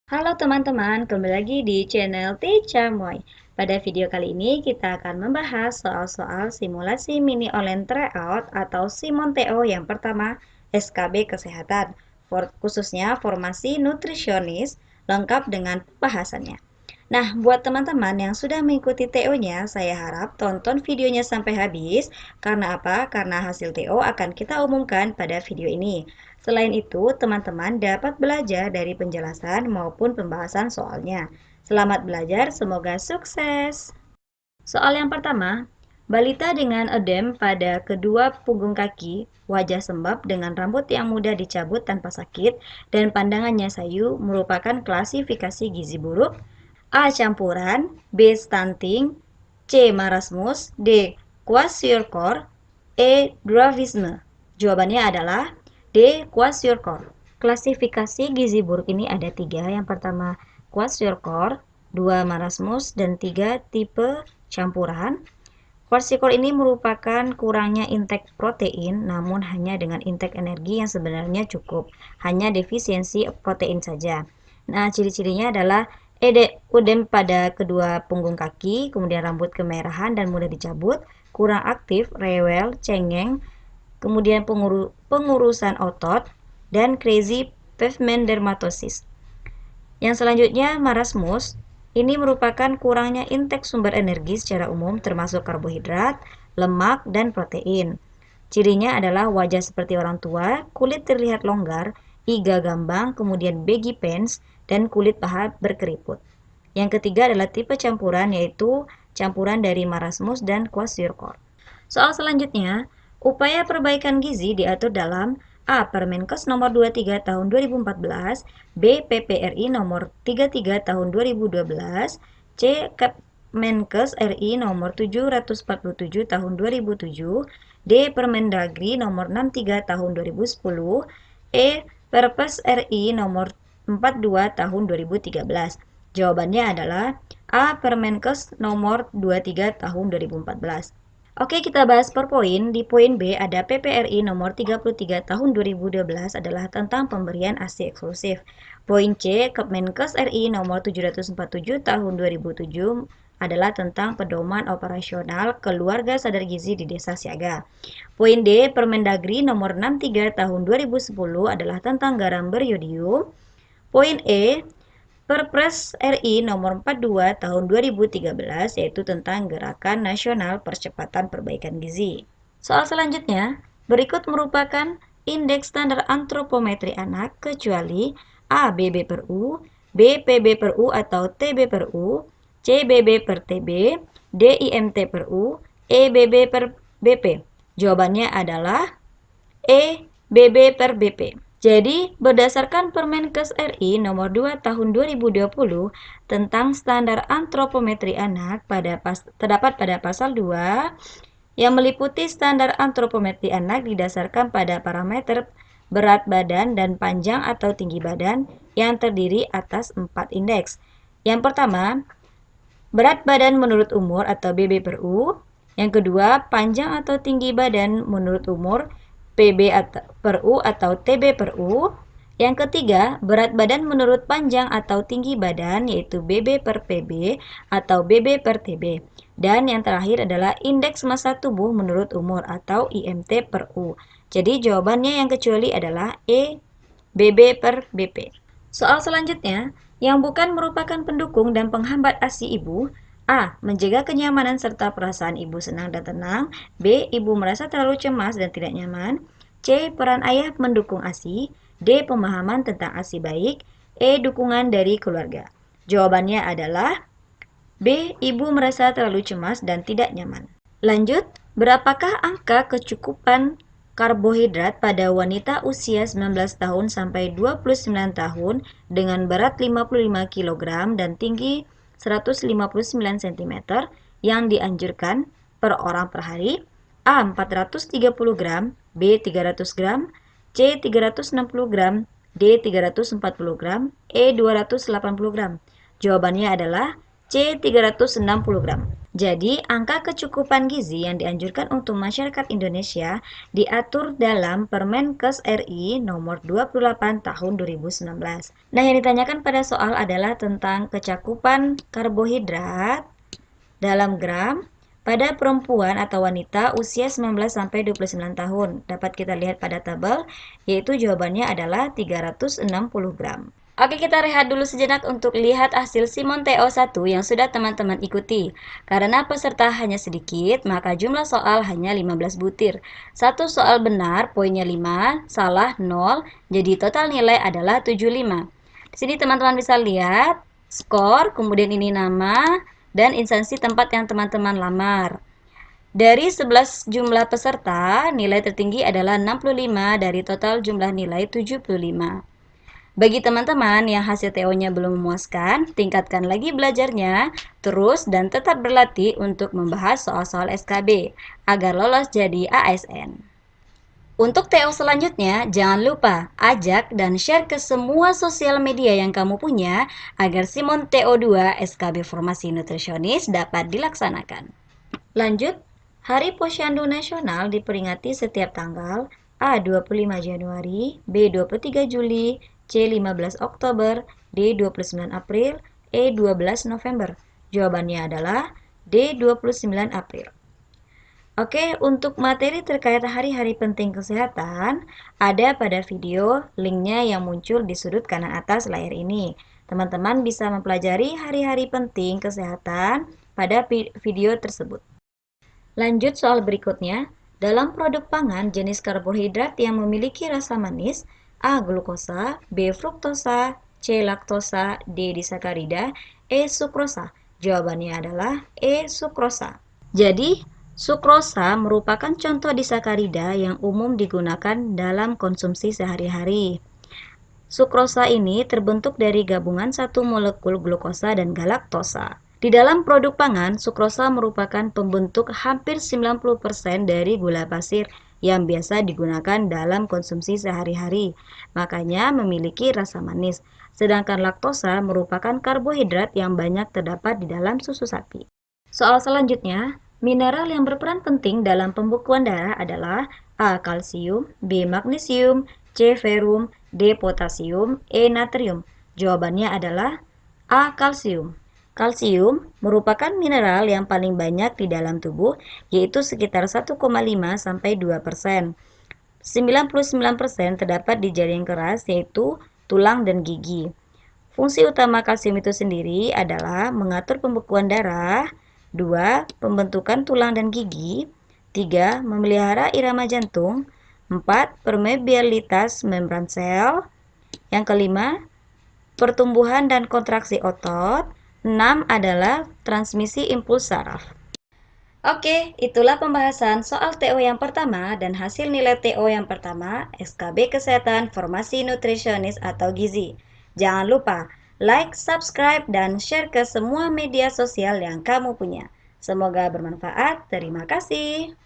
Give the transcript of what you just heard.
Halo teman-teman, kembali lagi di channel Teacher Moy. Pada video kali ini kita akan membahas soal-soal simulasi mini online tryout atau Simon TO yang pertama SKB Kesehatan, khususnya formasi nutrisionis, lengkap dengan pembahasannya. Nah, buat teman-teman yang sudah mengikuti TO-nya, saya harap tonton videonya sampai habis. Karena apa? Karena hasil TO akan kita umumkan pada video ini. Selain itu, teman-teman dapat belajar dari penjelasan maupun pembahasan soalnya. Selamat belajar, semoga sukses. Soal yang pertama, balita dengan edem pada kedua punggung kaki, wajah sembab dengan rambut yang mudah dicabut tanpa sakit, dan pandangannya sayu merupakan klasifikasi gizi buruk. A. Campuran, B. Stunting, C. Marasmus, D. Kwashiorkor, E. Dwarfisme. Jawabannya adalah D. Kwashiorkor. Klasifikasi gizi buruk ini ada tiga. Yang pertama Kwashiorkor, dua Marasmus, dan tiga tipe campuran. Kwashiorkor ini merupakan kurangnya intake protein, namun hanya dengan intake energi yang sebenarnya cukup, hanya defisiensi protein saja. Nah, ciri-cirinya adalah udem pada kedua punggung kaki, kemudian rambut kemerahan dan mudah dicabut, kurang aktif, rewel, cengeng, kemudian pengurusan otot, dan crazy pavement dermatosis. Yang selanjutnya marasmus, ini merupakan kurangnya intake sumber energi secara umum termasuk karbohidrat, lemak, dan protein. Cirinya adalah wajah seperti orang tua, kulit terlihat longgar, iga gambang, kemudian baggy pants, dan kulit paha berkeriput. Yang ketiga adalah tipe campuran, yaitu campuran dari marasmus dan kwashiorkor. Soal selanjutnya, upaya perbaikan gizi diatur dalam A. Permenkes nomor 23 tahun 2014, B. PPRI nomor 33 tahun 2012, C. Kemenkes RI nomor 747 tahun 2007, D. Permendagri nomor 63 tahun 2010, E. Perpres RI nomor 42 tahun 2013. Jawabannya adalah A. Permenkes nomor 23 tahun 2014. Oke, kita bahas per poin. Di poin B ada PPRI nomor 33 tahun 2012 adalah tentang pemberian ASI eksklusif. Poin C, Kemenkes RI nomor 747 tahun 2007 adalah tentang pedoman operasional keluarga sadar gizi di desa siaga. Poin D, Permendagri nomor 63 tahun 2010 adalah tentang garam beriodium. Poin E, Perpres RI nomor 42 tahun 2013 yaitu tentang Gerakan Nasional Percepatan Perbaikan Gizi. Soal selanjutnya, berikut merupakan indeks standar antropometri anak kecuali A. BB per U, B. PB per U atau TB per U, C. BB per TB, D. IMT per U, E. BB per BP. Jawabannya adalah E. BB per BP. Jadi, berdasarkan Permenkes RI nomor 2 tahun 2020 tentang standar antropometri anak terdapat pada pasal 2 yang meliputi standar antropometri anak didasarkan pada parameter berat badan dan panjang atau tinggi badan yang terdiri atas 4 indeks. Yang pertama, berat badan menurut umur atau BB per U. Yang kedua, panjang atau tinggi badan menurut umur PB per U atau TB per U. Yang ketiga, berat badan menurut panjang atau tinggi badan yaitu BB per PB atau BB per TB. Dan yang terakhir adalah indeks massa tubuh menurut umur atau IMT per U. Jadi jawabannya yang kecuali adalah E, BB per BP. Soal selanjutnya, yang bukan merupakan pendukung dan penghambat ASI ibu. A. Menjaga kenyamanan serta perasaan ibu senang dan tenang. B. Ibu merasa terlalu cemas dan tidak nyaman. C. Peran ayah mendukung ASI. D. Pemahaman tentang ASI baik. E. Dukungan dari keluarga. Jawabannya adalah B. Ibu merasa terlalu cemas dan tidak nyaman. Lanjut, berapakah angka kecukupan karbohidrat pada wanita usia 19 tahun sampai 29 tahun dengan berat 55 kg dan tinggi 159 cm yang dianjurkan per orang per hari? A. 430 gram, B. 300 gram, C. 360 gram, D. 340 gram, E. 280 gram. Jawabannya adalah C. 360 gram. Jadi, angka kecukupan gizi yang dianjurkan untuk masyarakat Indonesia diatur dalam Permenkes RI nomor 28 tahun 2019. Nah, yang ditanyakan pada soal adalah tentang kecakupan karbohidrat dalam gram pada perempuan atau wanita usia 19 sampai 29 tahun. Dapat kita lihat pada tabel, yaitu jawabannya adalah 360 gram. Oke, kita rehat dulu sejenak untuk lihat hasil Simon TO1 yang sudah teman-teman ikuti. Karena peserta hanya sedikit, maka jumlah soal hanya 15 butir. Satu soal benar, poinnya 5, salah 0, jadi total nilai adalah 75. Di sini teman-teman bisa lihat skor, kemudian ini nama, dan instansi tempat yang teman-teman lamar. Dari 11 jumlah peserta, nilai tertinggi adalah 65 dari total jumlah nilai 75. Bagi teman-teman yang hasil TO-nya belum memuaskan, tingkatkan lagi belajarnya, terus dan tetap berlatih untuk membahas soal-soal SKB, agar lolos jadi ASN. Untuk TO selanjutnya, jangan lupa ajak dan share ke semua sosial media yang kamu punya, agar Simon TO2 SKB Formasi Nutrisionis dapat dilaksanakan. Lanjut, Hari Posyandu Nasional diperingati setiap tanggal A. 25 Januari, B. 23 Juli, C. 15 Oktober, D. 29 April, E. 12 November. Jawabannya adalah D. 29 April. Oke, untuk materi terkait hari-hari penting kesehatan, ada pada video linknya yang muncul di sudut kanan atas layar ini. Teman-teman bisa mempelajari hari-hari penting kesehatan pada video tersebut. Lanjut soal berikutnya, dalam produk pangan jenis karbohidrat yang memiliki rasa manis, A. Glukosa, B. Fruktosa, C. Laktosa, D. Disakarida, E. Sukrosa. Jawabannya adalah E. Sukrosa. Jadi, sukrosa merupakan contoh disakarida yang umum digunakan dalam konsumsi sehari-hari. Sukrosa ini terbentuk dari gabungan satu molekul glukosa dan galaktosa. Di dalam produk pangan, sukrosa merupakan pembentuk hampir 90% dari gula pasir yang biasa digunakan dalam konsumsi sehari-hari. Makanya memiliki rasa manis. Sedangkan laktosa merupakan karbohidrat yang banyak terdapat di dalam susu sapi. Soal selanjutnya, mineral yang berperan penting dalam pembekuan darah adalah A. Kalsium, B. Magnesium, C. Ferrum, D. Potasium, E. Natrium. Jawabannya adalah A. Kalsium. Kalsium merupakan mineral yang paling banyak di dalam tubuh, yaitu sekitar 1,5 sampai 2%. 99% terdapat di jaring keras, yaitu tulang dan gigi. Fungsi utama kalsium itu sendiri adalah mengatur pembekuan darah, 2. Pembentukan tulang dan gigi, 3. Memelihara irama jantung, 4. Permeabilitas membran sel, yang kelima, pertumbuhan dan kontraksi otot, 6 adalah transmisi impuls saraf. Oke, itulah pembahasan soal TO yang pertama dan hasil nilai TO yang pertama, SKB Kesehatan Formasi Nutrisionis atau Gizi. Jangan lupa like, subscribe, dan share ke semua media sosial yang kamu punya. Semoga bermanfaat. Terima kasih.